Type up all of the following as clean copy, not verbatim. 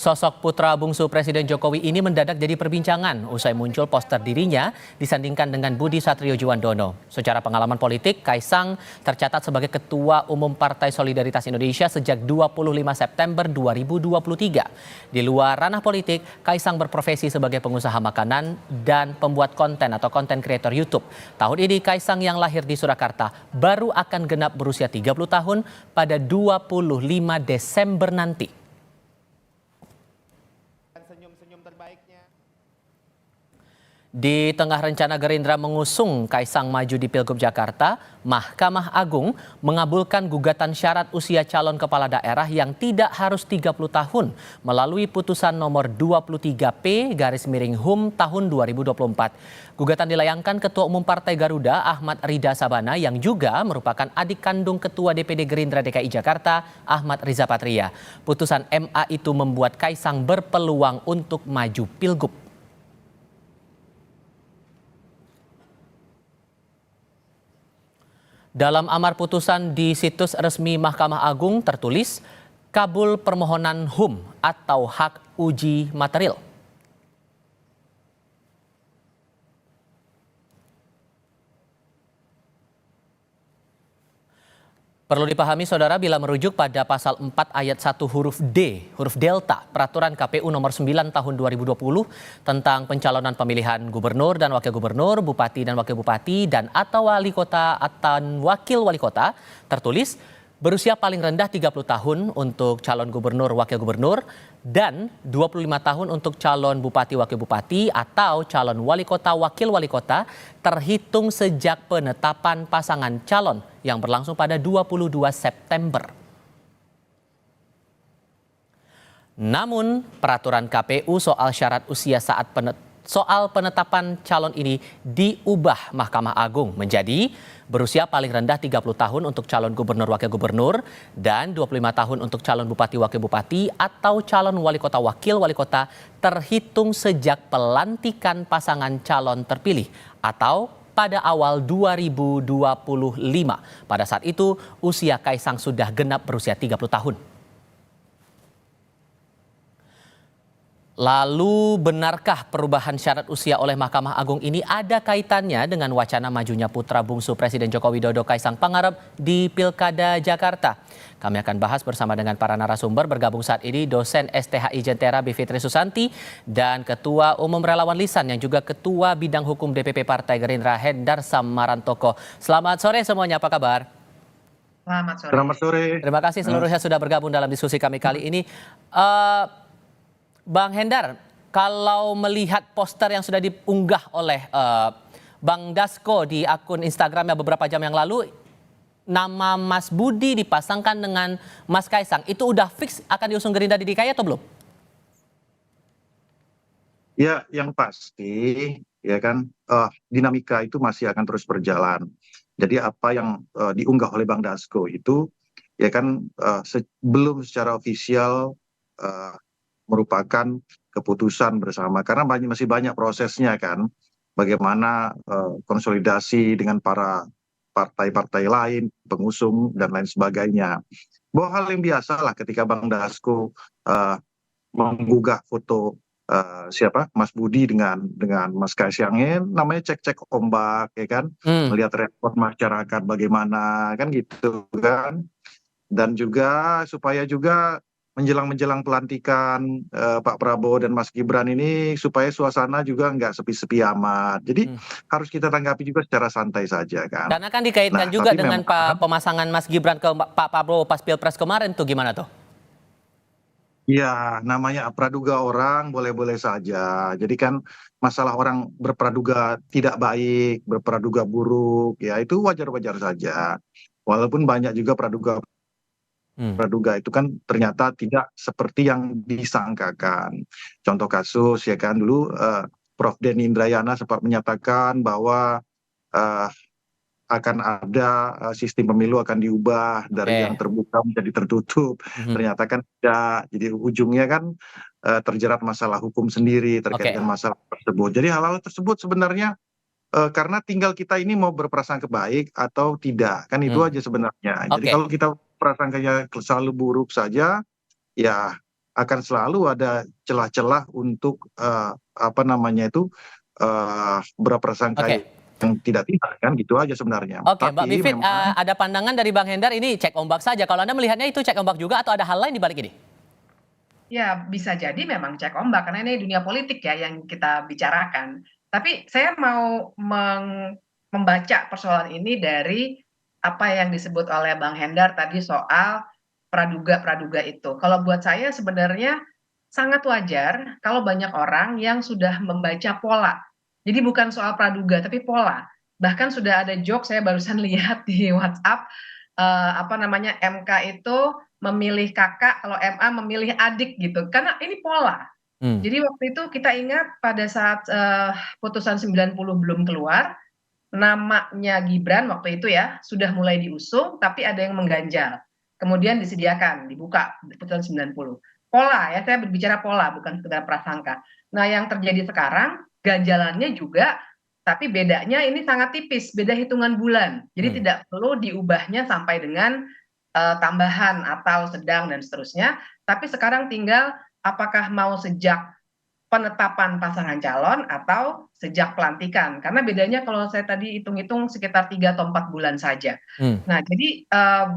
Sosok putra bungsu Presiden Jokowi ini mendadak jadi perbincangan usai muncul poster dirinya disandingkan dengan Budi Satrio Djuandono. Secara pengalaman politik, Kaisang tercatat sebagai Ketua Umum Partai Solidaritas Indonesia sejak 25 September 2023. Di luar ranah politik, Kaisang berprofesi sebagai pengusaha makanan dan pembuat konten atau konten kreator YouTube. Tahun ini Kaisang yang lahir di Surakarta baru akan genap berusia 30 tahun pada 25 Desember nanti. Senyum-senyum terbaiknya. Di tengah rencana Gerindra mengusung Kaisang maju di Pilgub Jakarta, Mahkamah Agung mengabulkan gugatan syarat usia calon kepala daerah yang tidak harus 30 tahun melalui putusan nomor 23P/HUM tahun 2024. Gugatan dilayangkan Ketua Umum Partai Garuda Ahmad Ridha Sabana yang juga merupakan adik kandung Ketua DPD Gerindra DKI Jakarta Ahmad Riza Patria. Putusan MA itu membuat Kaisang berpeluang untuk maju Pilgub. Dalam amar putusan di situs resmi Mahkamah Agung tertulis kabul permohonan HUM atau hak uji material. Perlu dipahami saudara bila merujuk pada pasal 4 ayat 1 huruf D, huruf delta, peraturan KPU nomor 9 tahun 2020 tentang pencalonan pemilihan gubernur dan wakil gubernur, bupati dan wakil bupati dan atau wali kota atau wakil wali kota, tertulis berusia paling rendah 30 tahun untuk calon gubernur wakil gubernur dan 25 tahun untuk calon bupati wakil bupati atau calon wali kota wakil wali kota terhitung sejak penetapan pasangan calon yang berlangsung pada 22 September. Namun peraturan KPU soal syarat usia saat penetapan calon ini diubah Mahkamah Agung menjadi berusia paling rendah 30 tahun untuk calon gubernur wakil gubernur dan 25 tahun untuk calon bupati wakil bupati atau calon wali kota wakil wali kota terhitung sejak pelantikan pasangan calon terpilih atau pada awal 2025. Pada saat itu usia Kaisang sudah genap berusia 30 tahun. Lalu benarkah perubahan syarat usia oleh Mahkamah Agung ini ada kaitannya dengan wacana majunya putra bungsu Presiden Joko Widodo Kaisang Pangarep di Pilkada Jakarta? Kami akan bahas bersama dengan para narasumber. Bergabung saat ini dosen STHI Jentera Bivitri Susanti dan Ketua Umum Relawan Lisan yang juga Ketua Bidang Hukum DPP Partai Gerindra Hendar Samarantoko. Selamat sore semuanya, apa kabar? Selamat sore. Terima kasih seluruhnya sudah bergabung dalam diskusi kami kali ini. Bang Hendar, kalau melihat poster yang sudah diunggah oleh Bang Dasko di akun Instagramnya beberapa jam yang lalu, nama Mas Budi dipasangkan dengan Mas Kaisang, itu udah fix akan diusung Gerindra di DKI atau belum? Ya, yang pasti ya kan dinamika itu masih akan terus berjalan. Jadi apa yang diunggah oleh Bang Dasko itu ya kan belum secara ofisial merupakan keputusan bersama karena masih banyak prosesnya kan, bagaimana konsolidasi dengan para partai-partai lain, pengusung dan lain sebagainya. Bahwa hal yang biasa lah ketika Bang Dasko menggugah foto Mas Budi dengan Mas Kaisang, namanya cek-cek ombak ya kan, melihat respon masyarakat bagaimana kan gitu kan, dan juga supaya juga menjelang pelantikan Pak Prabowo dan Mas Gibran ini supaya suasana juga nggak sepi-sepi amat. Jadi harus kita tanggapi juga secara santai saja kan. Karena kan dikaitkan juga dengan pemasangan Mas Gibran ke Pak Prabowo pas Pilpres kemarin tuh, gimana tuh? Ya, namanya praduga orang boleh-boleh saja. Jadi kan masalah orang berpraduga tidak baik, berpraduga buruk, ya itu wajar-wajar saja. Walaupun banyak juga praduga itu kan ternyata tidak seperti yang disangkakan. Contoh kasus ya kan dulu Prof. Denny Indrayana sempat menyatakan bahwa akan ada sistem pemilu akan diubah dari yang terbuka menjadi tertutup. Ternyata kan tidak. Jadi ujungnya kan terjerat masalah hukum sendiri terkait dengan masalah tersebut. Jadi hal-hal tersebut sebenarnya karena tinggal kita ini mau berprasangka baik atau tidak, kan itu aja sebenarnya. Jadi kalau kita prasangkanya selalu buruk saja, ya akan selalu ada celah-celah untuk apa namanya itu berprasangka Oke. yang tidak kan gitu aja sebenarnya. Oke, Mbak Tapi Bivit, memang ada pandangan dari Bang Hendar ini cek ombak saja. Kalau Anda melihatnya itu cek ombak juga atau ada hal lain di balik ini? Ya, bisa jadi memang cek ombak karena ini dunia politik ya yang kita bicarakan. Tapi saya mau membaca persoalan ini dari apa yang disebut oleh Bang Hendar tadi soal praduga-praduga itu. Kalau buat saya sebenarnya sangat wajar kalau banyak orang yang sudah membaca pola. Jadi bukan soal praduga tapi pola. Bahkan sudah ada joke saya barusan lihat di WhatsApp apa namanya MK itu memilih kakak, kalau MA memilih adik gitu. Karena ini pola. Hmm. Jadi waktu itu kita ingat pada saat putusan 90 belum keluar, namanya Gibran waktu itu ya sudah mulai diusung, tapi ada yang mengganjal. Kemudian disediakan, dibuka putusan 90. Pola ya, saya berbicara pola bukan sekedar prasangka. Nah yang terjadi sekarang, ganjalannya juga, tapi bedanya ini sangat tipis, beda hitungan bulan. Jadi tidak perlu diubahnya sampai dengan tambahan atau sedang dan seterusnya. Tapi sekarang tinggal apakah mau sejak penetapan pasangan calon atau sejak pelantikan. Karena bedanya kalau saya tadi hitung-hitung sekitar 3 atau 4 bulan saja. Hmm. Nah, jadi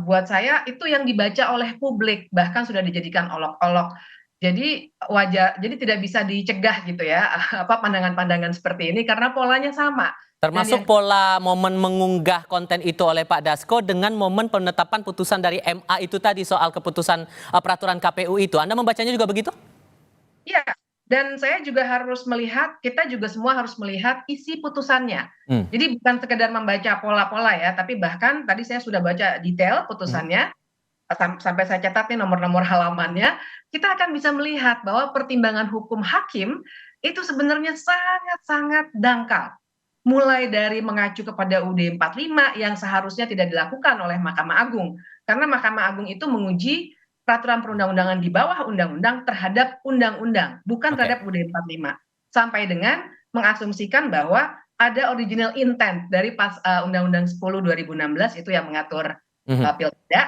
buat saya itu yang dibaca oleh publik, bahkan sudah dijadikan olok-olok. Jadi wajar, jadi tidak bisa dicegah gitu ya, apa pandangan-pandangan seperti ini karena polanya sama. Dan Termasuk yang pola momen mengunggah konten itu oleh Pak Dasko dengan momen penetapan putusan dari MA itu tadi soal keputusan peraturan KPU itu. Anda membacanya juga begitu? Iya, dan saya juga harus melihat, kita juga semua harus melihat isi putusannya. Hmm. Jadi bukan sekedar membaca pola-pola ya, tapi bahkan tadi saya sudah baca detail putusannya, sampai saya catat nih nomor-nomor halamannya, kita akan bisa melihat bahwa pertimbangan hukum hakim itu sebenarnya sangat-sangat dangkal. Mulai dari mengacu kepada UUD 45 yang seharusnya tidak dilakukan oleh Mahkamah Agung. Karena Mahkamah Agung itu menguji peraturan perundang-undangan di bawah undang-undang terhadap undang-undang, bukan Oke. terhadap UUD 45. Sampai dengan mengasumsikan bahwa ada original intent dari Undang-Undang 10 2016 itu yang mengatur pilkada,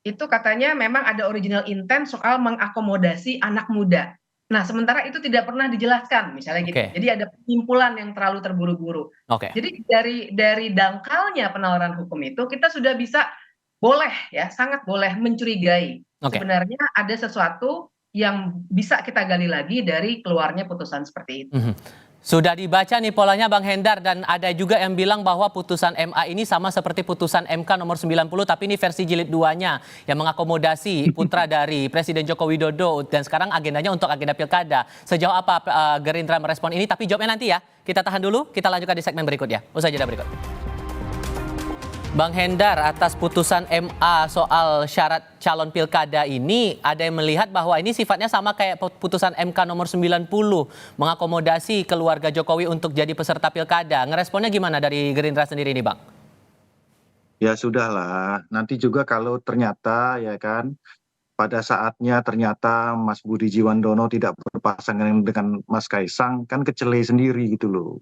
itu katanya memang ada original intent soal mengakomodasi anak muda. Nah, sementara itu tidak pernah dijelaskan, misalnya gitu. Oke. Jadi ada penyimpulan yang terlalu terburu-buru. Oke. Jadi dari dangkalnya penalaran hukum itu kita sudah bisa boleh ya, sangat boleh mencurigai. Oke. Sebenarnya ada sesuatu yang bisa kita gali lagi dari keluarnya putusan seperti itu. Sudah dibaca nih polanya Bang Hendar dan ada juga yang bilang bahwa putusan MA ini sama seperti putusan MK nomor 90 tapi ini versi jilid 2-nya yang mengakomodasi putra dari Presiden Joko Widodo dan sekarang agendanya untuk agenda pilkada. Sejauh apa Gerindra merespon ini tapi jawabnya nanti ya. Kita tahan dulu, kita lanjutkan di segmen berikutnya. Usai jeda berikut. Bang Hendar, atas putusan MA soal syarat calon pilkada ini, ada yang melihat bahwa ini sifatnya sama kayak putusan MK nomor 90, mengakomodasi keluarga Jokowi untuk jadi peserta pilkada. Ngeresponnya gimana dari Gerindra sendiri ini, Bang? ya sudahlah, nanti juga kalau ternyata ya kan pada saatnya ternyata Mas Budi Jiwandono tidak berpasangan dengan Mas Kaisang, kan kecele sendiri gitu loh.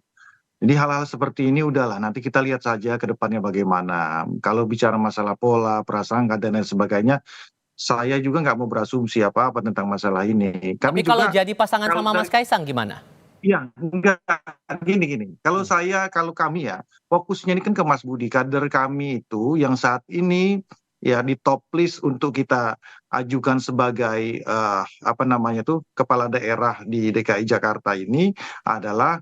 Jadi hal-hal seperti ini udahlah, nanti kita lihat saja ke depannya bagaimana. Kalau bicara masalah pola, prasangka, dan lain sebagainya, saya juga nggak mau berasumsi apa-apa tentang masalah ini. Tapi Kami kalau juga, jadi pasangan kalau sama Mas Kaisang gimana? ya enggak, gini. Kalau kalau kami ya, fokusnya ini kan ke Mas Budi, kader kami itu yang saat ini ya di top list untuk kita ajukan sebagai apa namanya tuh kepala daerah di DKI Jakarta ini adalah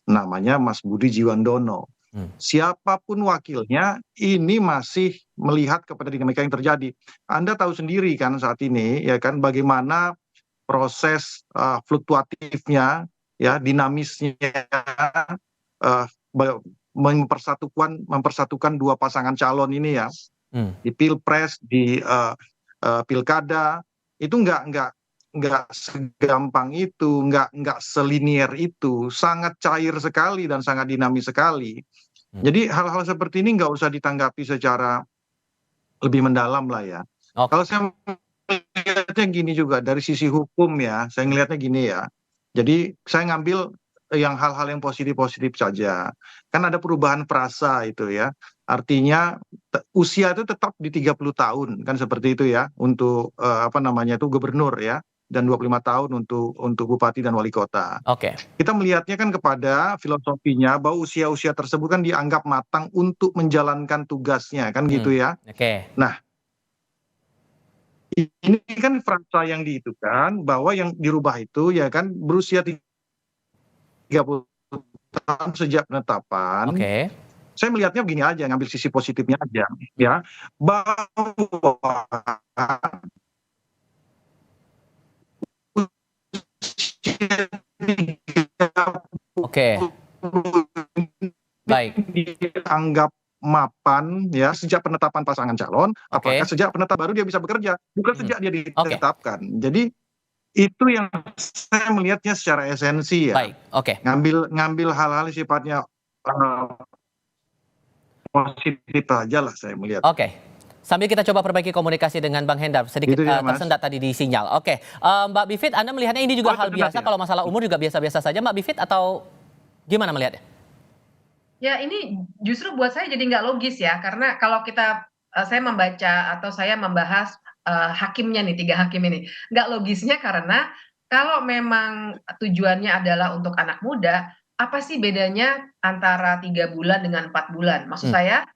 namanya Mas Budi Jiwandono. Siapapun wakilnya ini masih melihat kepada dinamika yang terjadi. Anda tahu sendiri kan saat ini ya kan bagaimana proses fluktuatifnya ya dinamisnya uh, mempersatukan dua pasangan calon ini ya di pilpres di pilkada itu nggak segampang itu, nggak selinier itu, sangat cair sekali dan sangat dinamis sekali. Jadi hal-hal seperti ini nggak usah ditanggapi secara lebih mendalam lah ya. Oke. Kalau saya melihatnya gini juga dari sisi hukum ya, saya ngelihatnya gini ya. Jadi saya ngambil yang hal-hal yang positif-positif saja. Kan ada perubahan frasa itu ya. Artinya usia itu tetap di 30 tahun kan seperti itu ya untuk apa namanya itu gubernur ya. dan 25 tahun untuk bupati dan wali kota. Oke. Kita melihatnya kan kepada filosofinya bahwa usia-usia tersebut kan dianggap matang untuk menjalankan tugasnya, kan gitu ya. Oke. Nah, ini kan frasa yang diitukan bahwa yang dirubah itu ya kan berusia 30 tahun sejak penetapan. Oke. Saya melihatnya begini aja, ngambil sisi positifnya aja, ya, bahwa usia Oke. 30 Baik. dianggap mapan ya sejak penetapan pasangan calon, Oke. apakah sejak penetapan baru dia bisa bekerja, bukan sejak dia Oke. ditetapkan. Jadi itu yang saya melihatnya secara esensi ya, Baik. Oke. ngambil hal-hal yang sifatnya positif aja lah saya melihat. Oke. Sambil kita coba perbaiki komunikasi dengan Bang Hendar, sedikit Gitu ya, Mas. tersendat tadi di sinyal. Oke, Mbak Bivit, Anda melihatnya ini juga hal tersendat biasa, ya? kalau masalah umur juga biasa-biasa saja, Mbak Bivit, atau gimana melihatnya? Ya ini justru buat saya jadi nggak logis ya, karena kalau saya membaca atau saya membahas hakimnya nih, 3 hakim ini, nggak logisnya karena kalau memang tujuannya adalah untuk anak muda, apa sih bedanya antara 3 bulan dengan 4 bulan? Maksud saya,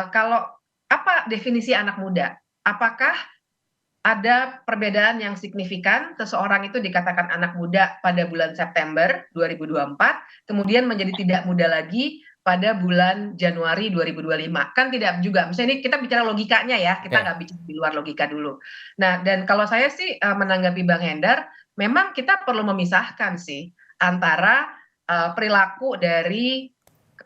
kalau apa definisi anak muda? Apakah ada perbedaan yang signifikan, seseorang itu dikatakan anak muda pada bulan September 2024, kemudian menjadi tidak muda lagi pada bulan Januari 2025. Kan tidak juga, misalnya ini kita bicara logikanya ya, kita Oke. nggak bicara di luar logika dulu. Nah, dan kalau saya sih menanggapi Bang Hendar, memang kita perlu memisahkan sih antara perilaku dari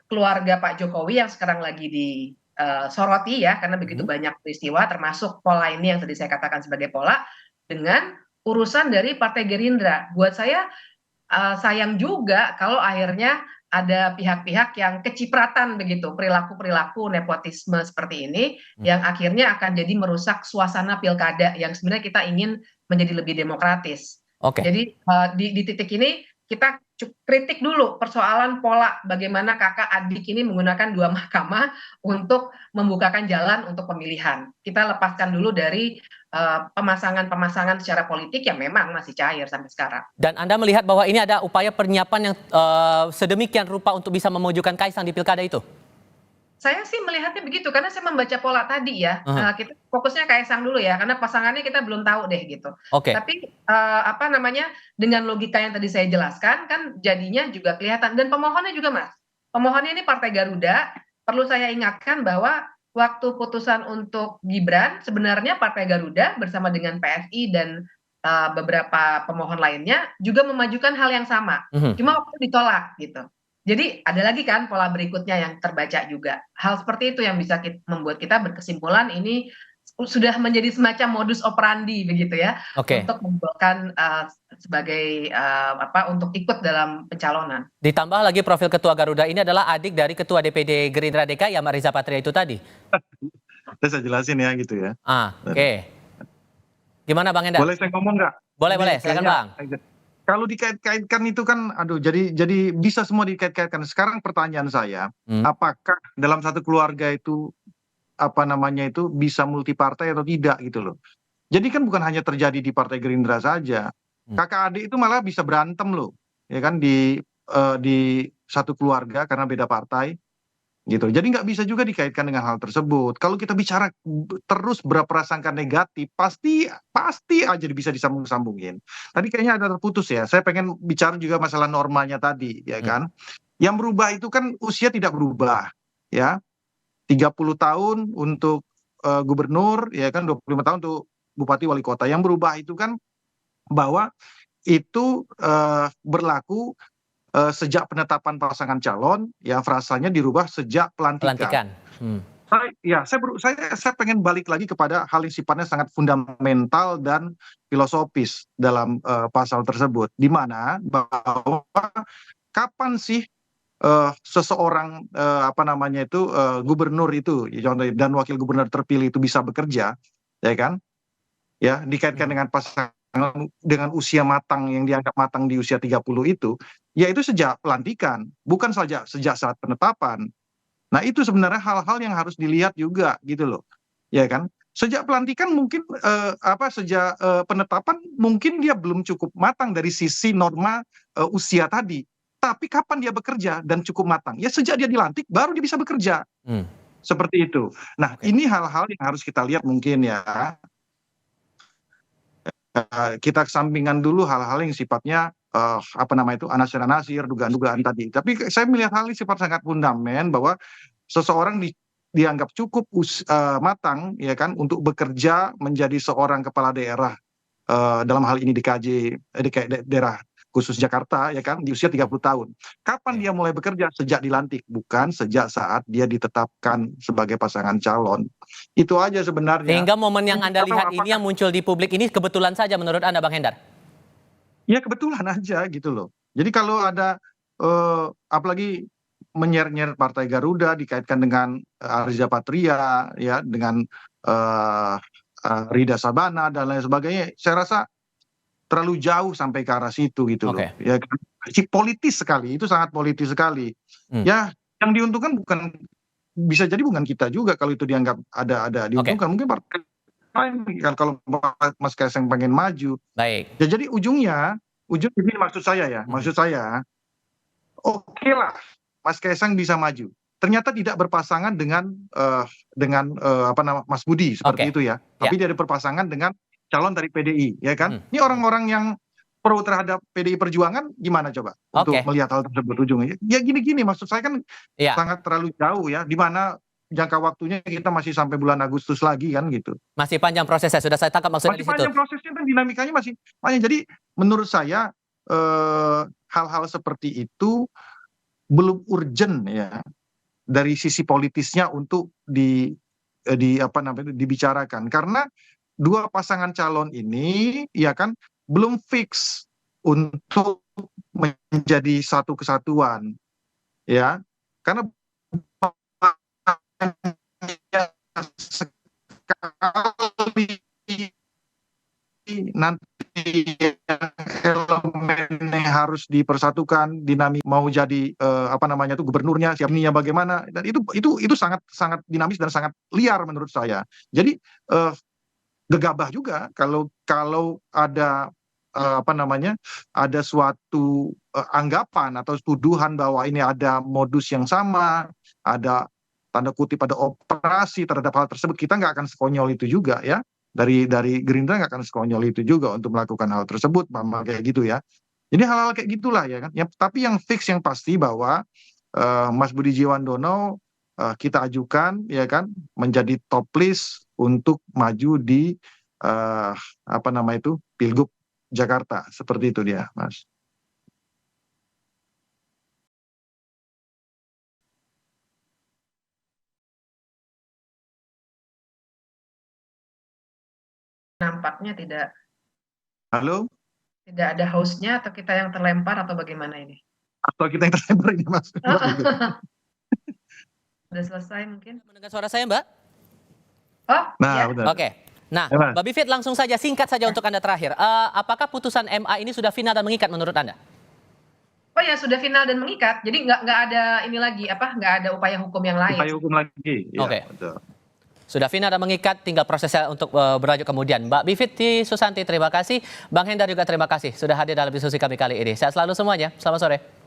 keluarga Pak Jokowi yang sekarang lagi disoroti ya, karena begitu banyak peristiwa termasuk pola ini yang tadi saya katakan sebagai pola, dengan urusan dari Partai Gerindra. Buat saya sayang juga kalau akhirnya ada pihak-pihak yang kecipratan begitu, perilaku-perilaku nepotisme seperti ini yang akhirnya akan jadi merusak suasana pilkada yang sebenarnya kita ingin menjadi lebih demokratis. Oke. Jadi di titik ini kita kritik dulu persoalan pola bagaimana kakak adik ini menggunakan 2 mahkamah untuk membukakan jalan untuk pemilihan. Kita lepaskan dulu dari pemasangan-pemasangan secara politik yang memang masih cair sampai sekarang. Dan Anda melihat bahwa ini ada upaya penyiapan yang sedemikian rupa untuk bisa memajukan Kaisang di pilkada itu? Saya sih melihatnya begitu, karena saya membaca pola tadi ya, kita fokusnya Kaisang dulu ya, karena pasangannya kita belum tahu deh gitu. Oke. Tapi apa namanya, dengan logika yang tadi saya jelaskan kan jadinya juga kelihatan dan pemohonnya juga Mas. Pemohonnya ini Partai Garuda, perlu saya ingatkan bahwa waktu putusan untuk Gibran sebenarnya Partai Garuda bersama dengan PSI dan beberapa pemohon lainnya juga memajukan hal yang sama. Cuma waktu itu ditolak gitu. Jadi ada lagi kan pola berikutnya yang terbaca juga. Hal seperti itu yang bisa membuat kita berkesimpulan ini sudah menjadi semacam modus operandi begitu ya, Oke. untuk membuatkan sebagai untuk ikut dalam pencalonan. Ditambah lagi profil Ketua Garuda ini adalah adik dari Ketua DPD Gerindra DKI, Ahmad Riza Patria itu tadi. Saya jelasin ya gitu ya. Oke. Gimana Bang Hendar? Boleh saya ngomong nggak? Boleh, silakan Bang. Kalau dikait-kaitkan itu kan, aduh, jadi bisa semua dikait-kaitkan. Sekarang pertanyaan saya, apakah dalam satu keluarga itu apa namanya itu bisa multi partai atau tidak gitu loh. Jadi kan bukan hanya terjadi di Partai Gerindra saja, kakak adik itu malah bisa berantem loh, ya kan di satu keluarga karena beda partai. Gitu. Jadi nggak bisa juga dikaitkan dengan hal tersebut. Kalau kita bicara terus berprasangka negatif, pasti aja bisa disambung-sambungin. Tadi kayaknya ada terputus ya. Saya pengen bicara juga masalah normanya tadi, ya kan. Yang berubah itu kan usia tidak berubah, ya. 30 tahun untuk gubernur, ya kan, 25 tahun untuk bupati wali kota. Yang berubah itu kan bahwa itu berlaku sejak penetapan pasangan calon, ya frasanya dirubah sejak pelantikan. Saya pengen balik lagi kepada hal yang sifatnya sangat fundamental dan filosofis dalam pasal tersebut, di mana bahwa kapan sih seseorang gubernur itu, dan wakil gubernur terpilih itu bisa bekerja, ya kan? Ya, dikaitkan dengan pasangan dengan usia matang yang dianggap matang di usia 30 itu, yaitu sejak pelantikan, bukan saja sejak saat penetapan. Nah, itu sebenarnya hal-hal yang harus dilihat juga gitu loh. Ya kan? sejak pelantikan mungkin sejak penetapan mungkin dia belum cukup matang dari sisi norma usia tadi. Tapi kapan dia bekerja dan cukup matang? Ya sejak dia dilantik baru dia bisa bekerja. Seperti itu. Nah, ini hal-hal yang harus kita lihat mungkin ya. Kita kesampingkan dulu hal-hal yang sifatnya anasir-anasir, dugaan-dugaan tadi. Tapi saya melihat hal ini sifat sangat fundamental bahwa seseorang dianggap cukup matang ya kan untuk bekerja menjadi seorang kepala daerah, dalam hal ini DKJ daerah khusus Jakarta ya kan di usia 30 tahun. Kapan dia mulai bekerja? Sejak dilantik, bukan sejak saat dia ditetapkan sebagai pasangan calon. Itu aja sebenarnya. Sehingga momen yang Anda lihat ini yang muncul di publik ini kebetulan saja menurut Anda, Bang Hendar? Ya kebetulan aja gitu loh. Jadi kalau ada apalagi menyeret-nyeret Partai Garuda dikaitkan dengan Arija Patria ya dengan Rida Sabana dan lain sebagainya, saya rasa terlalu jauh sampai ke arah situ gitu loh. Ya kan? Politis sekali, itu sangat politis sekali. Ya yang diuntungkan bisa jadi bukan kita juga kalau itu dianggap ada diuntungkan. Mungkin partai lain kan kalau Mas Kaisang pengen maju. Baik. Ya jadi ujung ini maksud saya oke lah Mas Kaisang bisa maju. Ternyata tidak berpasangan dengan Mas Budi seperti itu ya. Tapi dia ada berpasangan dengan calon dari PDI, ya kan? Ini orang-orang yang pro terhadap PDI Perjuangan gimana coba untuk melihat hal tersebut ujungnya? Ya gini-gini, maksud saya kan sangat terlalu jauh ya, di mana jangka waktunya kita masih sampai bulan Agustus lagi kan gitu. Masih panjang prosesnya, sudah saya tangkap maksudnya di situ. Masih panjang prosesnya dan dinamikanya masih panjang. Jadi menurut saya hal-hal seperti itu belum urgent ya dari sisi politisnya untuk dibicarakan karena dua pasangan calon ini ya kan belum fix untuk menjadi satu kesatuan ya karena sekali nanti elemennya harus dipersatukan, dinamik mau jadi gubernurnya siapnya bagaimana dan itu sangat sangat dinamis dan sangat liar menurut saya. Jadi gegabah juga kalau ada ada suatu anggapan atau tuduhan bahwa ini ada modus yang sama, ada tanda kutip ada operasi terhadap hal tersebut, kita nggak akan sekonyol itu juga ya. Dari Gerindra nggak akan sekonyol itu juga untuk melakukan hal tersebut, kayak gitu ya. Jadi hal-hal kayak gitulah ya kan. Tapi yang fix yang pasti bahwa Mas Budi Jiwandono kita ajukan ya kan menjadi top list untuk maju di Pilgub Jakarta, seperti itu dia, Mas. Nampaknya tidak. Halo? Tidak ada hostnya atau kita yang terlempar atau bagaimana ini? Atau kita yang terlempar ini, Mas. Sudah selesai mungkin? Mendengar suara saya, Mbak? Oh, nah, ya. benar. Oke. Nah, Mbak Bivit langsung saja singkat saja untuk Anda terakhir. Apakah putusan MA ini sudah final dan mengikat menurut Anda? Oh ya, sudah final dan mengikat. Jadi nggak ada ini lagi nggak ada upaya hukum yang lain. Upaya hukum lagi. Ya, Oke. betul. Sudah final dan mengikat, tinggal prosesnya untuk berlanjut kemudian. Mbak Bivit Susanti, terima kasih. Bang Hendar juga terima kasih sudah hadir dalam diskusi kami kali ini. Sehat selalu semuanya. Selamat sore.